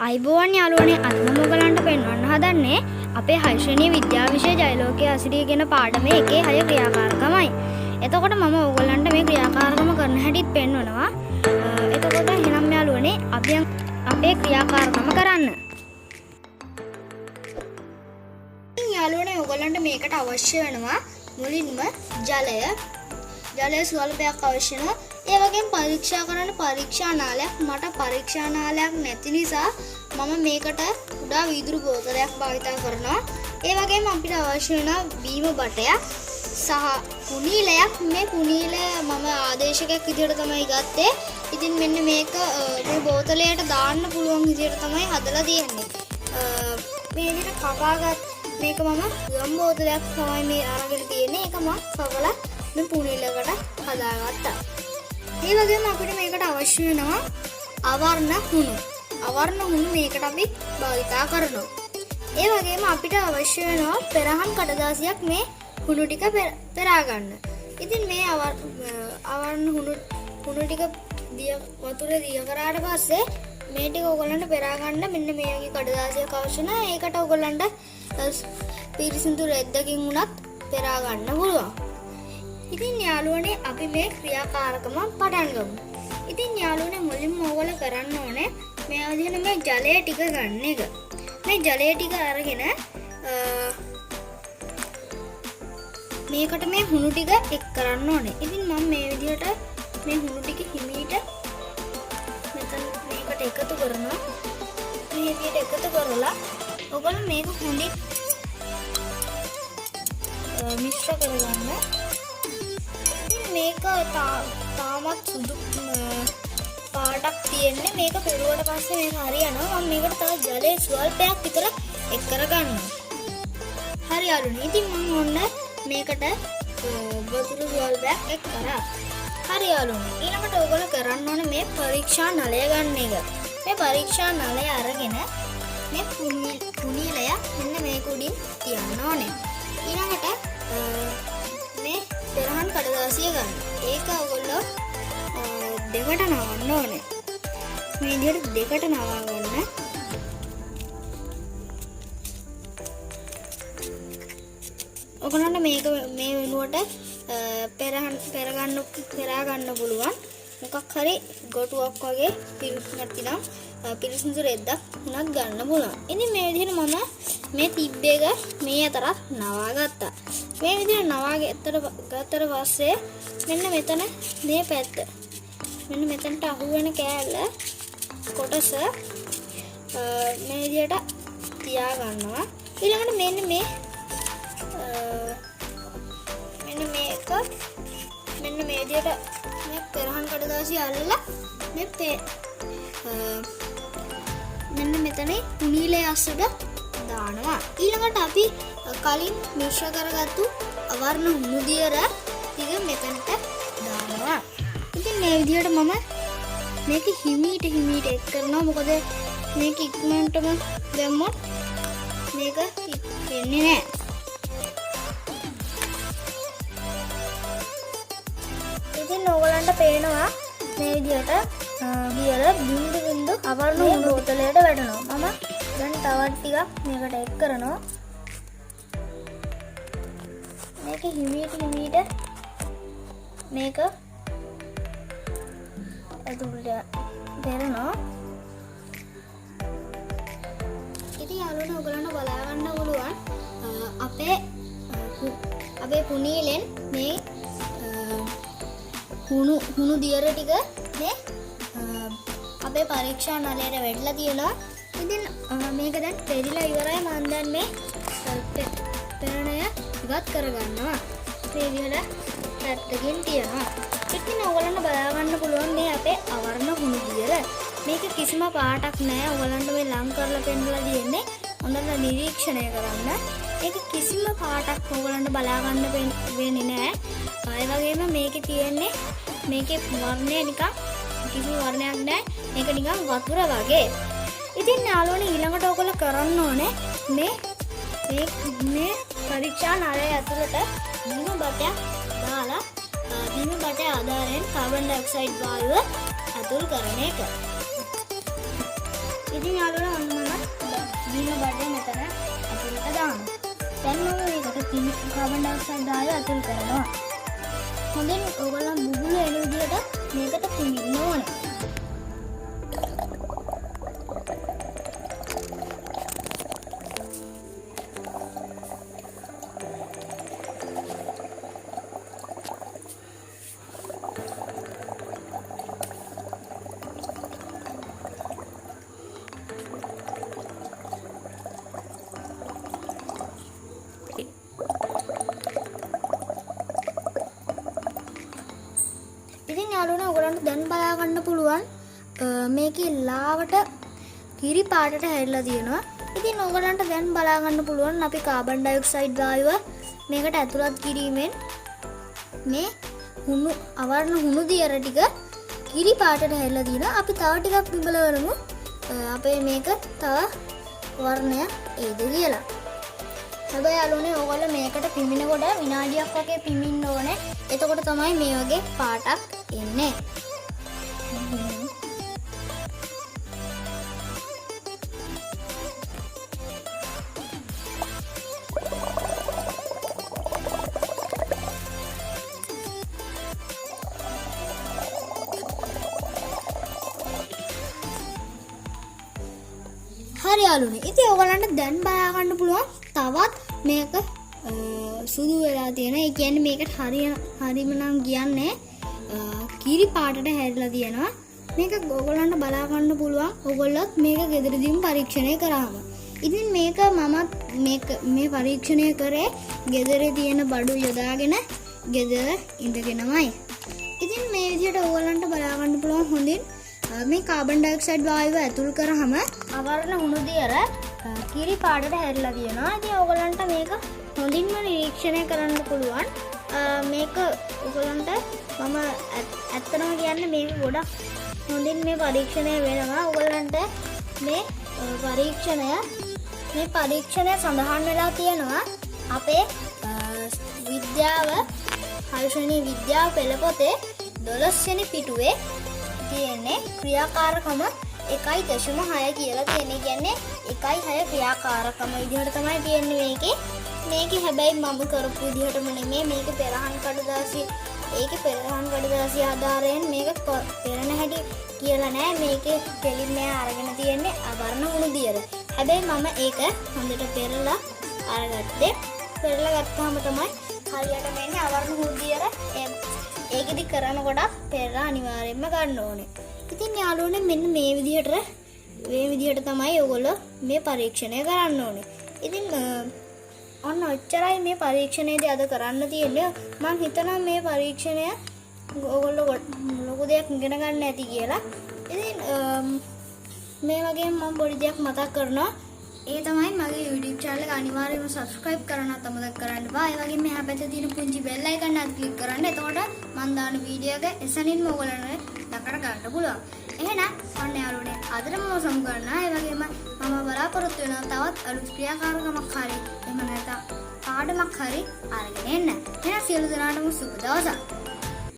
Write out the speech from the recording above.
අයිබෝවන් යාළුවනේ අද මම ඔයගලන්ට පෙන්වන්න හදන්නේ අපේ 6 ශ්‍රේණිය විද්‍යා විෂය ජයලෝකයේ අසිරිය කියන පාඩමේ 1/6 ක්‍රියාකාරකමයි. එතකොට මම ඔයගලන්ට මේ ක්‍රියාකාරකම කරන හැටිත් පෙන්වනවා. එතකොට එහෙනම් යාළුවනේ අපි අපේ ක්‍රියාකාරකම කරන්න. යාළුවනේ ඔයගලන්ට මේකට අවශ්‍ය වෙනවා මුලින්ම ජලය ස්වල්පයක් අවශ්‍ය වෙනවා. ඒ වගේම පරීක්ෂා කරන්න පරීක්ෂා නාලයක් මට පරීක්ෂා නාලයක් නැති නිසා මම මේකට කුඩා වීදුරු බෝතලයක් භාවිතා කරනවා. ඒ වගේම අපිට අවශ්‍ය වෙන බීම බටයක් සහ පුනීලයක්. මේ පුනීලය මම ආදේශකයක් විදිහට තමයි ගත්තේ. ඉතින් මෙන්න මේක මේ බෝතලයට දාන්න පුළුවන් විදිහට තමයි හදලා තියෙන්නේ. මේ විදිහට කපාගත් මේක මම ගම් බෝතලයක් තමයි මේ අරගෙන තියෙන්නේ. ඒක මම කපලා මේ පුනීලකට හදාගත්තා. ඒ වගේම අපිට මේකට අවශ්‍ය වෙනවා අවර්ණ හුණු මේකට අපි භාවිතා කරනවා. ඒ වගේම අපිට අවශ්‍ය වෙනවා පෙරහන් කඩදාසියක් මේ හුණු ටික පෙරා ගන්න. ඉතින් මේ අවර්ණ හුණු ටික වතුරේ දිය කරාට පස්සේ මේ ටික ඔයගලන්ට පෙරා ගන්න මෙන්න මේ වගේ කඩදාසියක් අවශ්‍ය නැහැ. ඒකට ඔයගලන්ට පිරිසිදු රෙද්දකින් උනත් පෙරා ගන්න පුළුවන්. ඉතින් යාළුවනේ අපි මේ ක්‍රියාකාරකම පටන් ගමු. ඉතින් යාළුවනේ මුලින්ම ඔයගොල්ලෝ කරන්න ඕනේ මේ විදිහට මේ ජලය ටික ගන්න එක. මේ ජලය ටික අරගෙන මේකට මේ හුණු ටික එක් කරන්න ඕනේ. ඉතින් මම මේ විදිහට මේ හුණු ටික හිමීට මෙතන මේකට එකතු කරනවා. මේ විදිහට එකතු කරලා ඔයගොල්ලෝ මේක හොඳින් මිශ්‍ර කරගන්න. මේක තාමත් සුදු පාටක් තියෙන්නේ. මේක පෙරුවට පස්සේ මේක හරියනවා. මම මේකට තව ජලයේ ස්වල්පයක් විතර එක් කරගන්නවා. හරි යාළුවනේ. ඉතින් මම ඔන්න මේකට වතුර ස්වල්පයක් එක් කරා. හරි යාළුවනේ. ඊළඟට ඔයගොල්ලෝ කරන්න ඕනේ මේ පරීක්ෂා නලය ගන්න එක. මේ පරීක්ෂා නලය අරගෙන මේ පුනීලය මෙන්න මේක උඩින් තියන්න ඕනේ. ඊළඟට මේ පෙරහන් කඩදාසිය ගන්න. ඒක ඔයගොල්ලෝ දෙකට නවන්න ඕනේ. මේ විදිහට දෙකට නවා ගන්න. ඔයගොල්ලන්ට මේක මේ වෙනුවට පෙරා ගන්න පුළුවන්. මොකක් හරි ගොටුවක් වගේ නැතිනම් පිරිසිදු රෙද්දක් උනත් ගන්න පුළුවන්. ඉතින් මේ විදිහට මම මේ තිබ්බ එක මේ අතරත් නවා ගත්තා. මේ විදිහට නවා ගත්තට පස්සේ මෙන්න මෙතන මේ පැත්ත මෙන්න මෙතනට අහු වෙන කෑල්ල කොටස මේ විදිහට තියා ගන්නවා. ඊළඟට මෙන්න මේක මෙන්න මේ විදිහට මේ පෙරහන් කඩදාසිය අල්ලලා මෙන්න මෙතන පුනීලයේ අස්සට දානවා. ඊළඟට අපි කලින් මිශ්‍ර කරගත්තු අවර්ණ හුණු දියර ටික මෙතනට දානවා. ඉතින් මේ විදිහට මම මේක හිමීට එක් කරනවා. මොකද මේක ඉක්මනටම දැම්මොත් මේක වෙන්නේ නැහැ. ඉතින් ඕගලන්ට පේනවා මේ විදිහට දියර බින්දු අවර්ණ හුණු බෝතලයට වැටෙනවා. මම දැන් තවත් ටිකක් මේකට එක් කරනවා. මේක හිමීට මේක ඇතුළට බෙරනවා. ඉතින් යාළුවනේ ඔයගලන්ට බලා ගන්න පුළුවන් අපේ පුනීලෙන් මේ හුණු දියර ටික මේ අපේ පරීක්ෂා නලයට වැටලා තියෙනවා. ඉතින් මේක දැන් පෙරිලා ඉවරයි. මම දැන් මේ පෙරණය ඉවත් කරගන්නවා. මේ විදිහට පැත්තකින් තියනවා. ඉතින් ඔයගලන්ට බලා ගන්න පුළුවන් මේ අපේ අවර්ණ හුණු දියර. මේක කිසිම පාටක් නැහැ. ඔයගලන්ට මේ ලං කරලා පෙන්නලා තියෙන්නේ. හොඳට නිරීක්ෂණය කරන්න. මේක කිසිම පාටක් ඔයගලන්ට බලා ගන්න වෙන්නේ නැහැ. ඒ වගේම මේකේ තියෙන්නේ මේකේ වර්ණය නිකන් කිසිම වර්ණයක් නැහැ. මේක නිකන් වතුර වගේ. ඉතින් යාළුවනේ ඊළඟට ඔයගොල්ලෝ කරන්න ඕනේ මේ පරීක්ෂා නලය ඇතුළට බීම බටයක් දාලා බීම බටේ ආධාරයෙන් කාබන් ඩයොක්සයිඩ් වායුව ඇතුල් කරන එක. ඉතින් යාළුවනේ ඔන්න මම දීන බඩේ මෙතන ඇතුළට දානවා. දැන් මම මේකට කාබන් ඩයොක්සයිඩ් දාලා ඇතුල් කරනවා. හොඳින් ඔයගොල්ලන් බුබුලු එන විදිහට මේකට පිඹින්න ඕනේ. ඉතින් යාළුවනේ ඔයගලන්ට දැන් බලා ගන්න පුළුවන් මේකේ ලාවට කිරි පාටට හැරිලා තියෙනවා. ඉතින් ඔයගලන්ට දැන් බලා ගන්න පුළුවන් අපි කාබන් ඩයොක්සයිඩ් වායුව මේකට ඇතුළත් කිරීමෙන් මේ අවර්ණ හුණු දියර ටික කිරි පාටට හැරිලා තියෙනවා. අපි තව ටිකක් පිඹලවමු අපේ මේක තව වර්ණයක් එයිද කියලා. හැබැයි යාළුවනේ ඔයගොල්ලෝ මේකට පිඹිනකොට විනාඩියක් වගේ පිඹින්න ඕනේ. එතකොට තමයි මේ වගේ පාටක් එන්නේ. හරි යාළුවනේ. ඉතින් ඔයගලන්ට දැන් බලා ගන්න පුළුවන් තවත් මේක සුදු වෙලා තියෙන. ඒ කියන්නේ මේකට හරිම නම් කියන්නේ කිරි පාටට හැරිලා තියෙනවා. මේක ඔයගලන්ට බලා ගන්න පුළුවන්. ඔයගොල්ලොත් මේක ගෙදරදීම පරීක්ෂණය කරාම. ඉතින් මේක මමත් මේ පරීක්ෂණය කරේ ගෙදරේ තියෙන බඩු යොදාගෙන ගෙදර ඉඳගෙනමයි. ඉතින් මේ විදිහට ඔයගලන්ට බලා ගන්න පුළුවන් හොඳින් මේ කාබන් ඩයොක්සයිඩ් වායුව ඇතුල් කරාම අවර්ණ හුණු දියර කිරි පාටට හැරිලා තියෙනවා. ඉතින් ඔයගලන්ට මේක හොඳින්ම නිරීක්ෂණය කරන්න පුළුවන්. මේක ඔයගලන්ට මම ඇත්තටම කියන්නේ මේක ගොඩක් හොඳින් මේ පරීක්ෂණය වෙනවා. ඔයගලන්ට මේ පරීක්ෂණය සඳහන් වෙලා තියෙනවා අපේ විද්‍යාව 6 වෙනි විද්‍යාව පෙළ පොතේ 12 වෙනි පිටුවේ තියෙන්නේ ක්‍රියාකාරකම 1.6 කියලා තියෙන්නේ. කියන්නේ 1.6 ක්‍රියාකාරකම විදිහට තමයි තියෙන්නේ මේකේ හැබැයි මම කරපු විදිහටම නෙමෙයි මේක පෙරහන් කඩදාසිය පෙරහන් කඩදාසිය ආධාරයෙන් මේක පෙරණ හැටි කියලා නෑ. මේකේ දෙලින් මෙයා අරගෙන තියෙන්නේ අවර්ණ හුණු දියර. හැබැයි මම ඒක හොඳට පෙරලා අරගත්තේ. පෙරලා ගත්තාම තමයි හරියට වෙන්නේ අවර්ණ හුණු දියර. ඒකෙදි කරන කොටක් පෙරලා අනිවාර්යයෙන්ම ගන්න ඕනේ. ඉතින් යාළුවනේ මෙන්න මේ විදිහට තමයි ඔයගොල්ලෝ මේ පරීක්ෂණය කරන්න ඕනේ. ඉතින් ඔන්න ඔච්චරයි මේ පරීක්ෂණයේදී අද කරන්න තියෙන්නේ. මම හිතනවා මේ පරීක්ෂණය ඔයගොල්ලෝ ලොකු දෙයක් ඉගෙන ගන්න ඇති කියලා. ඉතින් මේ වගේ මම පොඩි දෙයක් මතක් කරනවා. ඒ තමයි මගේ YouTube channel එක අනිවාර්යයෙන්ම subscribe කරන්නත් අමතක කරන්න එපා. ඒ වගේම මෙහා පැත්තේ තියෙන පුංචි bell icon එකත් click කරන්න. එතකොට මම දාන වීඩියෝ එක එසනින්ම ඔයගොල්ලන්ට දක්කට ගන්න පුළුවන්. එහෙනම් ඔන්න යාළුවනේ අදට මම සමු ගන්නවා. ඒ වගේම මම බලාපොරොත්තු වෙනවා තවත් අලුත් ක්‍රියාකාරකමක් හරි එහෙම නැත්නම් පාඩමක් හරි අරගෙන එන්න. එහෙනම් සියලු දෙනාටම සුබ දවසක්.